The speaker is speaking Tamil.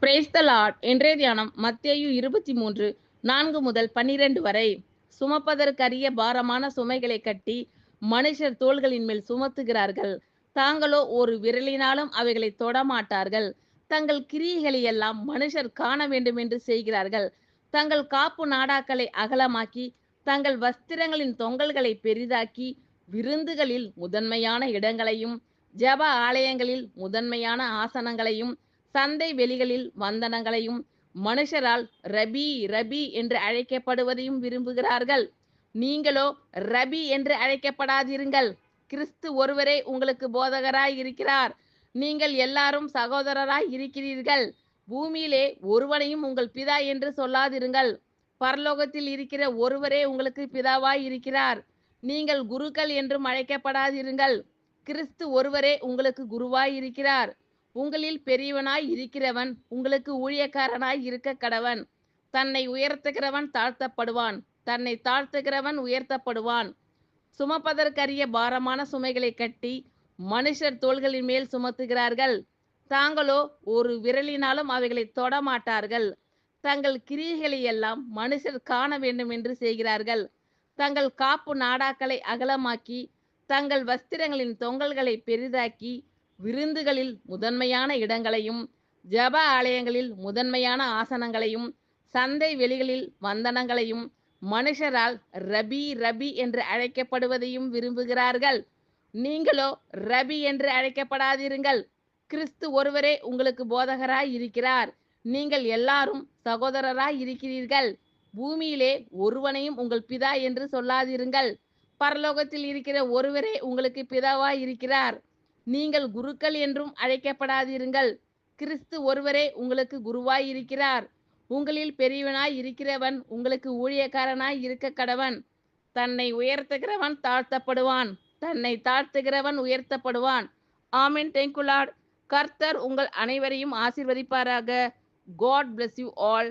Praise the Lord. இன்றைய தியானம் மத்தேயு 23 4 முதல் 12 வரை. சுமப்பதற்கரிய பாரமான சுமைகளை கட்டி மனுஷர் தோள்களின் மேல் சுமத்துகிறார்கள். தாங்களோ ஒரு விரலினாலும் அவைகளை தொடமாட்டார்கள். தங்கள் கிரியைகளை எல்லாம் மனுஷர் காண வேண்டும் என்று செய்கிறார்கள். தங்கள் காப்பு நாடாக்களை அகலமாக்கி தங்கள் வஸ்திரங்களின் தொங்கல்களை பெரிதாக்கி விருந்துகளில் முதன்மையான இடங்களையும் ஜெப ஆலயங்களில் முதன்மையான ஆசனங்களையும் சந்தை வெளிகளில் வந்தனங்களையும் மனுஷரால் ரபி ரபி என்று அழைக்கப்படுவதையும் விரும்புகிறார்கள். நீங்களோ ரபி என்று அழைக்கப்படாதிருங்கள். கிறிஸ்து ஒருவரே உங்களுக்கு போதகராய் இருக்கிறார். நீங்கள் எல்லாரும் சகோதரராய் இருக்கிறீர்கள். பூமியிலே ஒருவனையும் உங்கள் பிதா என்று சொல்லாதிருங்கள். பரலோகத்தில் இருக்கிற ஒருவரே உங்களுக்கு பிதாவாய் இருக்கிறார். நீங்கள் குருக்கள் என்றும் அழைக்கப்படாதிருங்கள். கிறிஸ்து ஒருவரே உங்களுக்கு குருவாய் இருக்கிறார். உங்களில் பெரியவனாய் இருக்கிறவன் உங்களுக்கு ஊழியக்காரனாய் இருக்க கடவன். தன்னை உயர்த்துகிறவன் தாழ்த்தப்படுவான், தன்னை தாழ்த்துகிறவன் உயர்த்தப்படுவான். சுமப்பதற்கரிய பாரமான சுமைகளை கட்டி மனுஷர் தோள்களின் மேல் சுமத்துகிறார்கள். தாங்களோ ஒரு விரலினாலும் அவைகளை தொடமாட்டார்கள். தங்கள் கிரியைகளை எல்லாம் மனுஷர் காண வேண்டும் என்று செய்கிறார்கள். தங்கள் காப்பு நாடாக்களை அகலமாக்கி தங்கள் வஸ்திரங்களின் தொங்கல்களை பெரிதாக்கி விருந்துகளில் முதன்மையான இடங்களையும் ஜெப ஆலயங்களில் முதன்மையான ஆசனங்களையும் சந்தை வெளிகளில் வந்தனங்களையும் மனுஷரால் ரபி ரபி என்று அழைக்கப்படுவதையும் விரும்புகிறார்கள். நீங்களோ ரபி என்று அழைக்கப்படாதிருங்கள். கிறிஸ்து ஒருவரே உங்களுக்கு போதகராய் இருக்கிறார். நீங்கள் எல்லாரும் சகோதரராய் இருக்கிறீர்கள். பூமியிலே ஒருவனையும் உங்கள் பிதா என்று சொல்லாதிருங்கள். பரலோகத்தில் இருக்கிற ஒருவரே உங்களுக்கு பிதாவாய் இருக்கிறார். நீங்கள் குருக்கள் என்றும் அழைக்கப்படாதிருங்கள். கிறிஸ்து ஒருவரே உங்களுக்கு குருவாய் இருக்கிறார். உங்களில் பெரியவனாய் இருக்கிறவன் உங்களுக்கு ஊழியக்காரனாய் இருக்க கடவன். தன்னை உயர்த்துகிறவன் தாழ்த்தப்படுவான், தன்னை தாழ்த்துகிறவன் உயர்த்தப்படுவான். ஆமென். Thank you lord. கர்த்தர் உங்கள் அனைவரையும் ஆசீர்வதிப்பாராக. God bless you all.